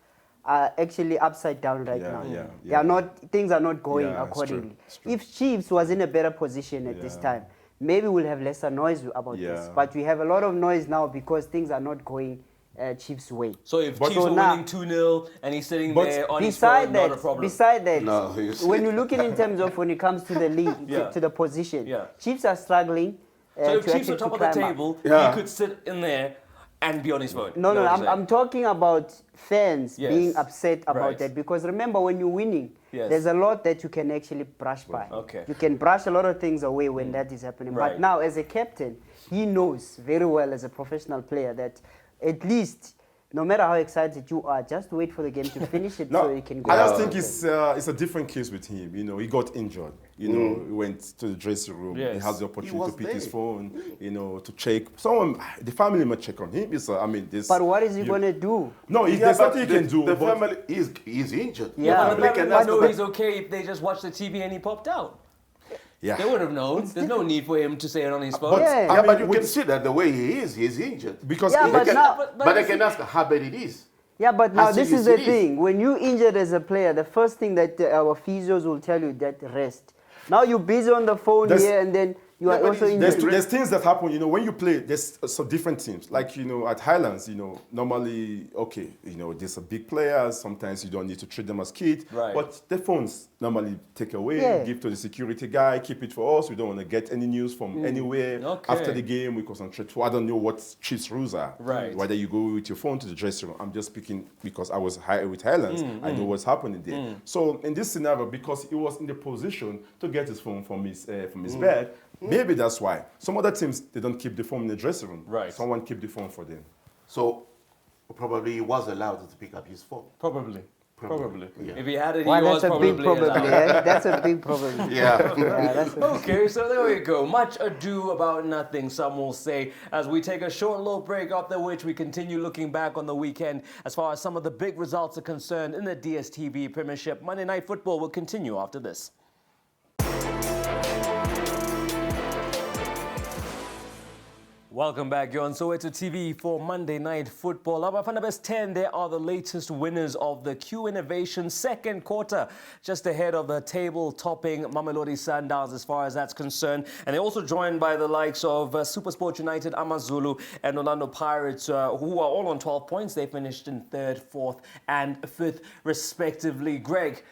are actually upside down right now. They are not, things are not going Yeah, it's true, accordingly. it's true. If Chiefs was in a better position at this time, maybe we'll have lesser noise about this. But we have a lot of noise now because things are not going Chiefs' way. So if But Chiefs so are now- winning 2-0 and he's sitting But there on his phone, not a problem. Beside that, No, you see. when you're looking in terms of when it comes to the league, Yeah. to the position, Yeah. Chiefs are struggling. So if to Chiefs are actually top of to the climb up. table, Yeah. he could sit in there and be on his phone. No, Know what I'm I'm talking about fans Yes. being upset about Right. that, because remember, when you're winning, Yes. there's a lot that you can actually brush by. Okay. You can brush a lot of things away when that is happening. Right. But now, as a captain, he knows very well as a professional player that at least, no matter how excited you are, just wait for the game to finish it so you can go. I just out. think it's a different case with him. You know, he got injured. You know, he went to the dressing room. He Yes. has the He opportunity was to pick his there. phone. You know, to check. Someone, the family might check on him. I mean, this. But what is he going to do? No, Yeah, there's but nothing he can do. The but- family is injured. Yeah, But but the They family can would ask know the- he's okay if they just watched the TV and he popped out. Yeah. They would have known. There's no need for him to say it on his phone. But, Yeah. Yeah, I mean, but you with- can see that the way he is, he's injured. because Yeah, he- but They can- now- but they can ask how bad it is. Yeah, but now As this serious is the it is. thing. When you injured as a player, the first thing that our physios will tell you that rest. Now you're busy on the phone There's- here, and then you are Yeah, but also it's- injured. there's things that happen, you know, when you play, there's some different teams. Like, you know, at Highlands, you know, normally, okay, you know, there's a big players. Sometimes you don't need to treat them as kids. Right. But the phones normally take away, Yeah. give to the security guy, keep it for us. We don't want to get any news from anywhere. Okay. After the game, we concentrate. I don't know what Chiefs rules are. Right. Whether you go with your phone to the dressing room. I'm just speaking because I was with Highlands. I know what's happening there. So in this scenario, because he was in the position to get his phone from his bed, maybe that's why. Some other teams, they don't keep the phone in the dressing room. Right. Someone keep the phone for them. So probably he was allowed to pick up his phone. Probably. Yeah. If he had it, Well, he was that's a probably big problem. allowed. Yeah? That's a big problem. Yeah. Yeah, that's a Okay, so there we go. Much ado about nothing, some will say, as we take a short little break, after which we continue looking back on the weekend as far as some of the big results are concerned in the DSTV Premiership. Monday Night Football will continue after this. Welcome back. You're on Soweto TV for Monday Night Football. Up at best 10, there are the latest winners of the Q Innovation second quarter, just ahead of the table-topping Mamelodi Sundowns as far as that's concerned. And they're also joined by the likes of Supersport United, AmaZulu, and Orlando Pirates, who are all on 12 points. They finished in 3rd, 4th, and 5th, respectively. Greg,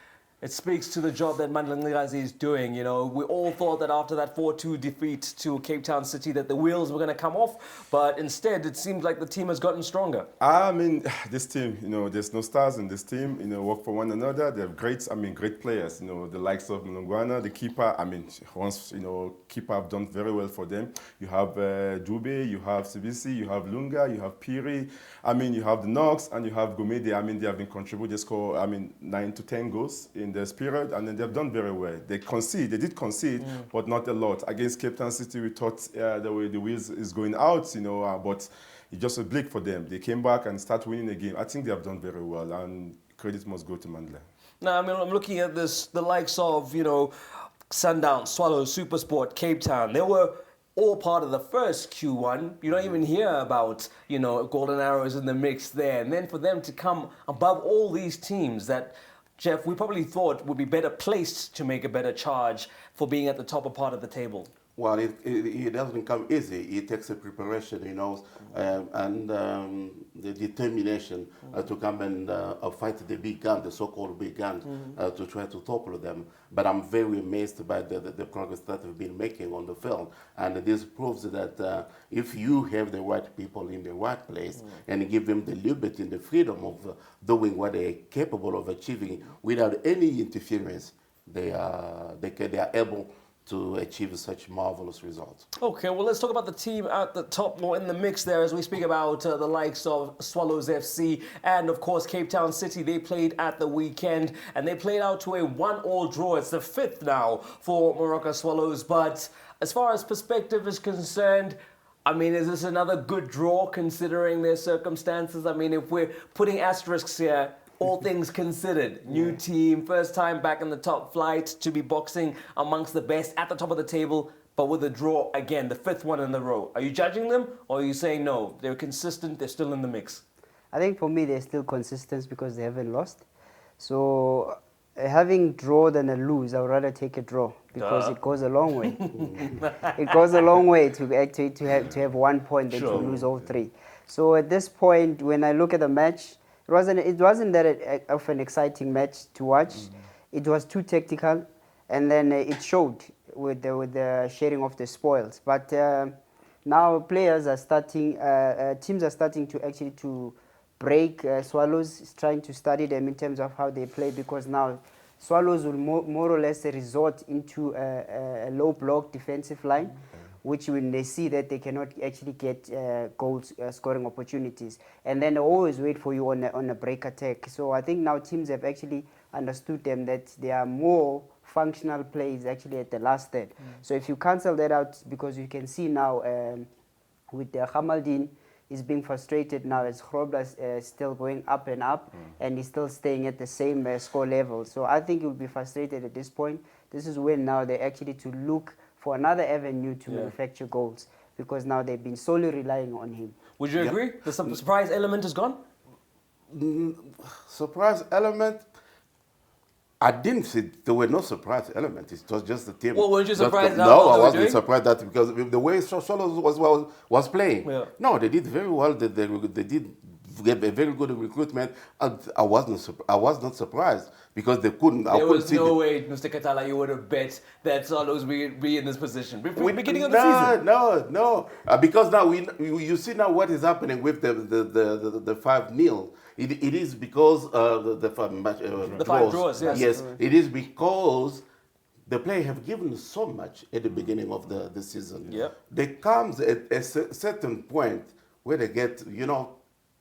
it speaks to the job that Mandla is doing. You know, we all thought that after that 4-2 defeat to Cape Town City that the wheels were going to come off, but instead it seems like the team has gotten stronger. I mean, this team, you know, there's no stars in this team, you know, work for one another. They're great, great players, you know, the likes of Mnangwana, the keeper. I mean, once, you know, keeper have done very well for them. You have Dube, you have Sibisi, you have Lunga, you have Piri. I mean, you have the Knox and you have Gomede. I mean, they have been contributing. They score, 9 to 10 goals in this period, and then they've done very well. They did concede, but not a lot. Against Cape Town City, we thought the way the wheels is going out, you know, but it's just a blink for them. They came back and start winning the game. I think they have done very well, and credit must go to Mandla. Now, I mean, I'm looking at this, the likes of, you know, Sundowns, Swallows, Supersport, Cape Town. They were all part of the first Q1. You don't even hear about, you know, Golden Arrows in the mix there. And then for them to come above all these teams that, Jeff, we probably thought would be better placed to make a better charge for being at the top part of the table. Well, it doesn't come easy. It takes a preparation, you know, and the determination to come and fight the big gun, the so-called big gun, to try to topple them. But I'm very amazed by the progress that we've been making on the field. And this proves that if you have the right people in the right place and give them the liberty and the freedom of doing what they're capable of achieving without any interference, they are able to achieve such marvelous results. Okay, well, let's talk about the team at the top more in the mix there as we speak about the likes of Swallows FC and, of course, Cape Town City. They played at the weekend and they played out to a 1-1 draw. It's the 5th now for Morocco Swallows. But as far as perspective is concerned, I mean, is this another good draw considering their circumstances? I mean, if we're putting asterisks here, all things considered, new team, first time back in the top flight to be boxing amongst the best at the top of the table, but with a draw again, the 5th one in a row. Are you judging them or are you saying no, they're consistent, they're still in the mix? I think for me they're still consistent because they haven't lost. So having draw than a lose, I would rather take a draw because it goes a long way. It goes a long way to have 1 point than to lose all 3. So at this point, when I look at the match, it wasn't that of an exciting match to watch. It was too tactical, and then it showed with the sharing of the spoils. But now players are starting, teams are starting to actually to break Swallows, trying to study them in terms of how they play, because now Swallows will more or less resort into a low block defensive line, which when they see that they cannot actually get goals, scoring opportunities, and then they always wait for you on a break attack. So I think now teams have actually understood them, that there are more functional plays actually at the last third. So if you cancel that out, because you can see now with Hamaldin is being frustrated now as Grobler still going up and up, and he's still staying at the same score level. So I think he'll be frustrated at this point. This is when now they actually to look for another avenue to manufacture goals, because now they've been solely relying on him. Would you agree? The surprise element is gone? Surprise element? I didn't see, there were no surprise elements. It was just the team. Well, weren't you surprised how No, well I they were wasn't doing? surprised that, because the way Swallows was playing. Yeah. No, they did very well. They did get a very good recruitment. I was not surprised, because they couldn't. There was no way, Mr. Katala, you would have bet that Swallows would be in this position. Beginning of the season. No. Because now you see now what is happening with the 5-0. It is because the five draws, yes. Yes, it is because the players have given so much at the beginning of the season. Yep. There comes at a certain point where they get,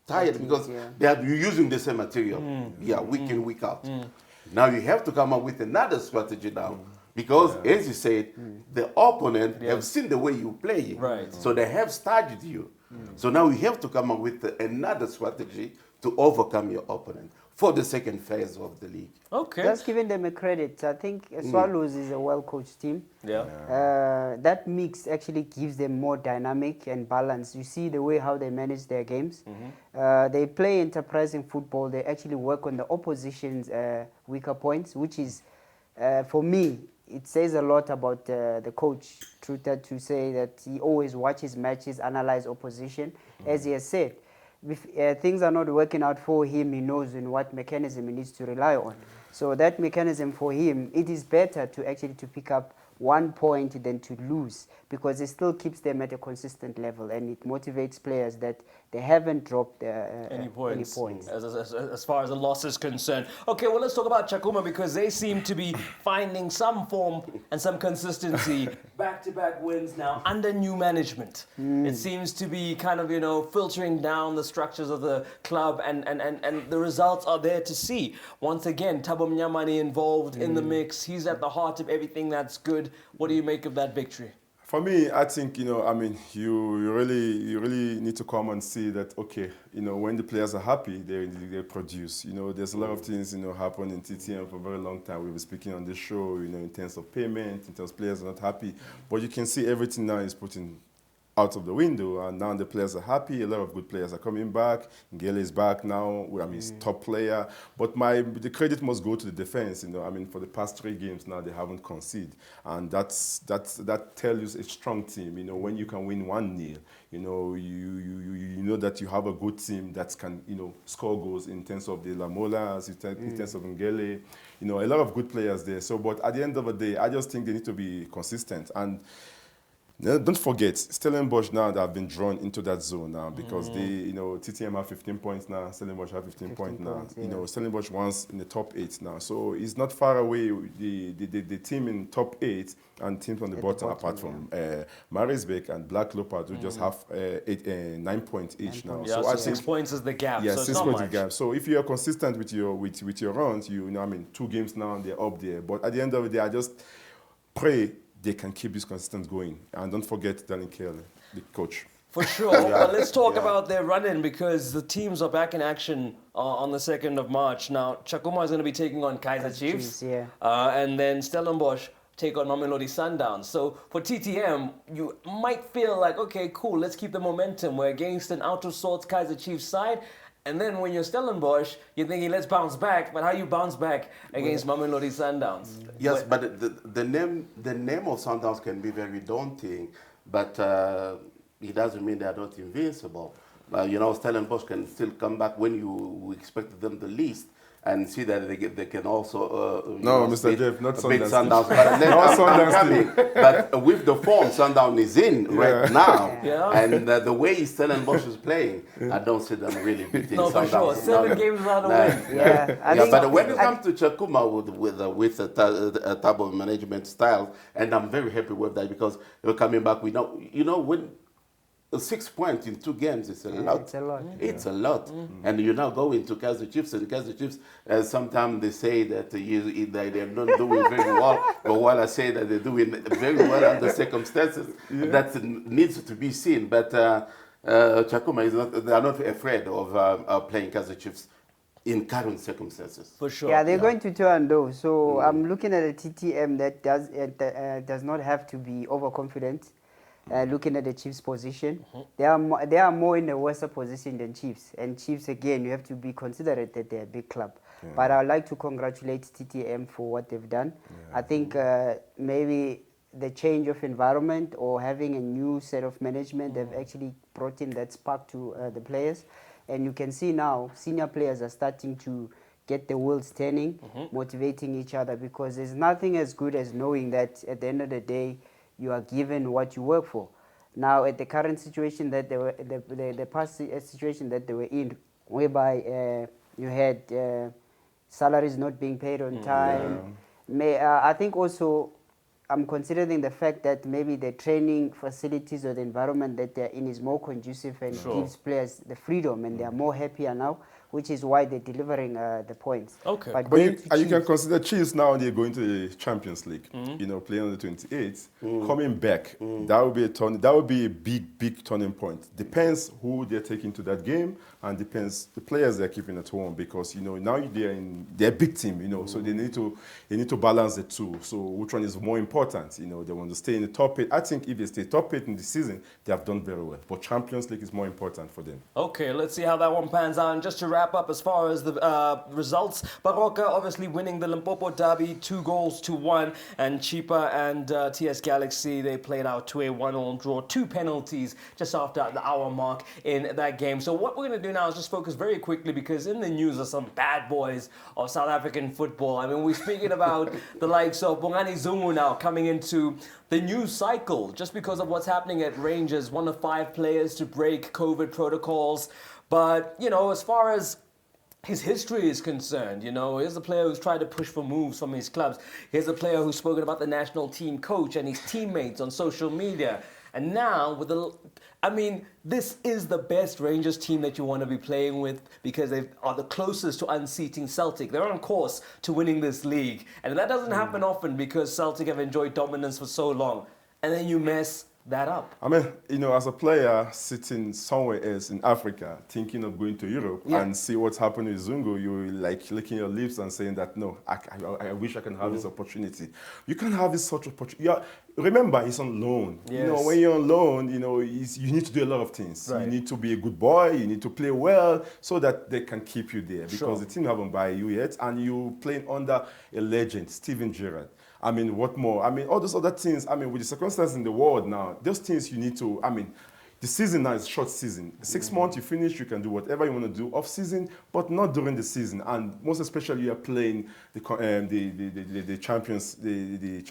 tired, because they are using the same material, week in, week out. Now you have to come up with another strategy now, because as you said, the opponent have seen the way you play, Right. so they have studied you. So now you have to come up with another strategy to overcome your opponent for the second phase of the league. Okay. Just giving them a credit, I think Swallows is a well-coached team. Yeah. That mix actually gives them more dynamic and balance. You see the way how they manage their games. They play enterprising football. They actually work on the opposition's weaker points, which is, for me, it says a lot about the coach, Truta, to say that he always watches matches, analyze opposition. As he has said, if things are not working out for him, he knows in what mechanism he needs to rely on. So that mechanism for him, it is better to actually to pick up 1 point than to lose, because it still keeps them at a consistent level, and it motivates players that they haven't dropped Any points, As as far as the loss is concerned. Okay, well, let's talk about Chakuma, because they seem to be finding some form and some consistency. Back-to-back wins now under new management. It seems to be kind of, filtering down the structures of the club, and the results are there to see. Once again, Thabo Mnyamani involved in the mix. He's at the heart of everything that's good. What do you make of that victory? For me, I think, you really need to come and see that, okay, when the players are happy, they produce. There's a lot of things, happen in TTM for a very long time. We were speaking on this show, in terms of payment, in terms of players are not happy. But you can see everything now is putting out of the window, and now the players are happy. A lot of good players are coming back. Ngele is back now. He's top player. But the credit must go to the defense. For the past 3 games now, they haven't conceded, and that tells you a strong team. When you can win 1-0, you know that you have a good team that can score goals in terms of the Lamolas, in terms of Ngele. A lot of good players there. So, but at the end of the day, I just think they need to be consistent. And don't forget, Stellenbosch now that have been drawn into that zone now, because they, TTM have 15 points now, Stellenbosch have 15 points now. Yeah. Stellenbosch once in the top 8 now, so it's not far away. The team in top 8 and teams on the bottom, apart from Maritzburg and Black Leopard, who just have 9 points each now. Yeah, so 6 points is the gap. Yeah, so 6 it's not points much. gap. So if you are consistent with your runs, 2 games now and they're up there. But at the end of the day, I just pray they can keep this consistency going. And don't forget Danny Kelly, the coach. For sure. Well, let's talk about their run-in, because the teams are back in action on the 2nd of March. Now, Chakuma is going to be taking on Kaizer Chiefs. And then Stellenbosch take on Mamelodi Sundowns. So for TTM, you might feel like, okay, cool, let's keep the momentum. We're against an out-of-sorts Kaizer Chiefs side. And then when you're Stellenbosch, you're thinking, let's bounce back. But how you bounce back against Mamelodi Sundowns? Yes, but the name of Sundowns can be very daunting, but it doesn't mean they are not invincible. Stellenbosch can still come back when you expected them the least. And see that they can also Mr. Jeff, not beat Sundowns. Sundowns. But then I'm coming. But with the form Sundowns is in right now, and the way Stellenbosch is playing, I don't see them really beating No, for Sundowns. sure. 7 games without a win. I think- But when it comes to Chakuma with a type of management style, and I'm very happy with that because we're coming back. We know, when 6 points in 2 games is a lot. It's a lot. It's a lot. And you now go into Kaizer Chiefs, and Kaizer Chiefs, sometimes they say that they're not doing very well, but while I say that they're doing very well under circumstances, that needs to be seen. But Chakuma they are not afraid of playing Kaizer Chiefs in current circumstances. For sure. Yeah, they're going to turn though. So I'm looking at a TTM that does not have to be overconfident. Looking at the Chiefs' position, they are more in a worse position than Chiefs. And Chiefs, again, you have to be considerate that they're a big club. But I'd like to congratulate TTM for what they've done. I think maybe the change of environment or having a new set of management, they've actually brought in that spark to the players. And you can see now, senior players are starting to get the wheels turning, motivating each other, because there's nothing as good as knowing that at the end of the day, you are given what you work for. Now, at the current situation that they were, the past situation that they were in, whereby you had salaries not being paid on time. I think also I'm considering the fact that maybe the training facilities or the environment that they're in is more conducive and gives players the freedom, and they are more happier now, which is why they're delivering the points. Okay. But You can consider Chiefs now they're going to the Champions League, playing on the 28th, coming back. That would be that would be a big turning point. Depends who they're taking to that game, and depends the players they're keeping at home, because now they're a big team, so they need to balance the two. So which one is more important? They want to stay in the top 8. I think if they stay top 8 in the season, they have done very well. But Champions League is more important for them. Okay, let's see how that one pans out. And just to wrap up, as far as the results, Baroka obviously winning the Limpopo Derby 2-1, and Chipa and TS Galaxy, they played out to a 1-1 draw, 2 penalties just after the hour mark in that game. So what we're going to do now is just focus very quickly, because in the news are some bad boys of South African football. I mean, we're speaking about the likes of Bongani Zungu now coming into the news cycle just because of what's happening at Rangers, one of 5 players to break COVID protocols. But, as far as his history is concerned, here's a player who's tried to push for moves from his clubs. Here's a player who's spoken about the national team coach and his teammates on social media. And now, this is the best Rangers team that you want to be playing with, because they are the closest to unseating Celtic. They're on course to winning this league. And that doesn't happen often, because Celtic have enjoyed dominance for so long. And then you mess that up. As a player sitting somewhere else in Africa, thinking of going to Europe and see what's happening with Zungu, you're like licking your lips and saying that, no, I wish I can have this opportunity. You can't have this such opportunity. Remember, he's on loan. Yes. When you're on loan, you need to do a lot of things. Right. You need to be a good boy. You need to play well so that they can keep you there, because the team haven't buy you yet, and you're playing under a legend, Steven Gerrard. What more? All those other things, with the circumstances in the world now, those things you need to, the season now is short season. 6 months, you finish, you can do whatever you want to do off season, but not during the season. And most especially, you are playing the champions, the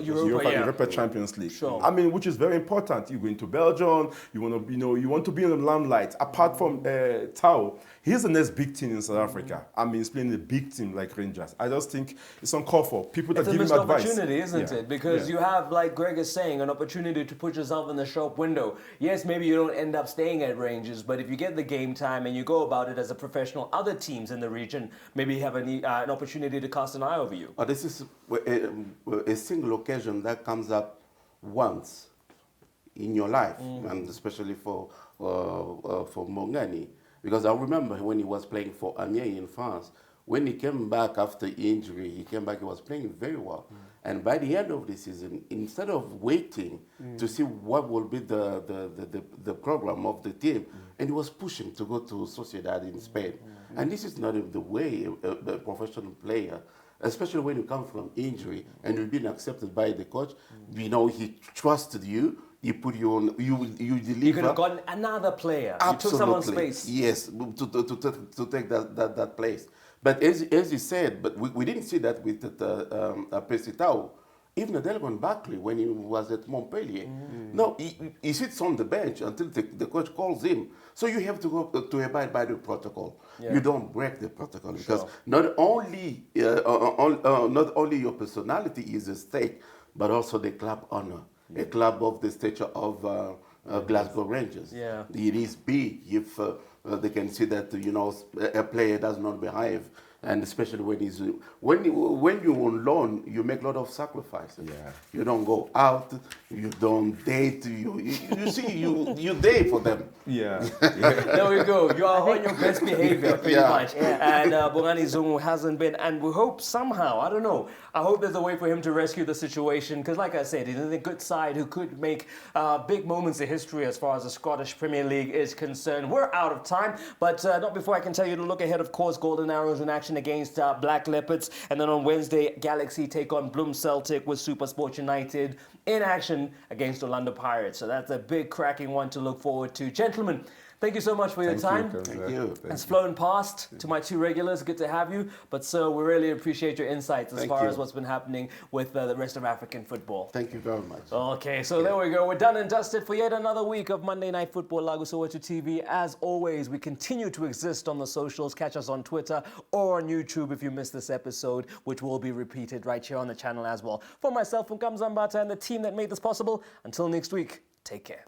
Europa Champions League. Sure. Which is very important. You're going to Belgium. You want to, you want to be in the limelight. Apart from Tau, he's the next big team in South Africa. He's playing a big team like Rangers. I just think it's uncalled for. People that give him advice. It's a missed opportunity, isn't it? Because you have, like Greg is saying, an opportunity to put yourself in the shop window. Yes, maybe you don't end up staying at Rangers, but if you get the game time and you go about it as a professional, other teams in the region maybe have an opportunity to cast an eye over you. This is a single occasion that comes up once in your life, and especially for Bongani. Because I remember when he was playing for Amiens in France, when he came back after injury, he was playing very well. And by the end of the season, instead of waiting to see what will be the program of the team, and he was pushing to go to Sociedad in Spain. And this is not the way a professional player, especially when you come from injury and you've been accepted by the coach, he trusted you. he put you on, you deliver. You could have gotten another player. You took someone's space. Yes, to take that place. But as you said, but we didn't see that with Pesitao. Even Delgon Barkley, when he was at Montpellier, no, he sits on the bench until the coach calls him. So you have to go to abide by the protocol. Yeah. You don't break the protocol because not only your personality is at stake, but also the club honor, a club of the stature of Glasgow Rangers. Yeah. It is big if they can see that a player does not behave. And especially when you're on loan, you make a lot of sacrifices. Yeah. You don't go out, you don't date. You date for them. Yeah. There we go. You are on your best behavior, pretty Yeah. much. And Bongani Zungu hasn't been, and we hope somehow, I don't know, I hope there's a way for him to rescue the situation, because like I said, he's in a good side who could make big moments in history as far as the Scottish Premier League is concerned. We're out of time, but not before I can tell you to look ahead, of course, Golden Arrows in action against Black Leopards, and then on Wednesday, Galaxy take on Bloom Celtic with Supersport United in action against Orlando Pirates. So that's a big cracking one to look forward to. Gentlemen, thank you so much for your time. Thank you. It's flown past to my two regulars. Good to have you. But sir, we really appreciate your insights as far as what's been happening with the rest of African football. Thank you very much. Okay, so there we go. We're done and dusted for yet another week of Monday Night Football, Lagos Soweto TV. As always, we continue to exist on the socials. Catch us on Twitter or on YouTube if you missed this episode, which will be repeated right here on the channel as well. For myself, Manqoba, and the team that made this possible, until next week, take care.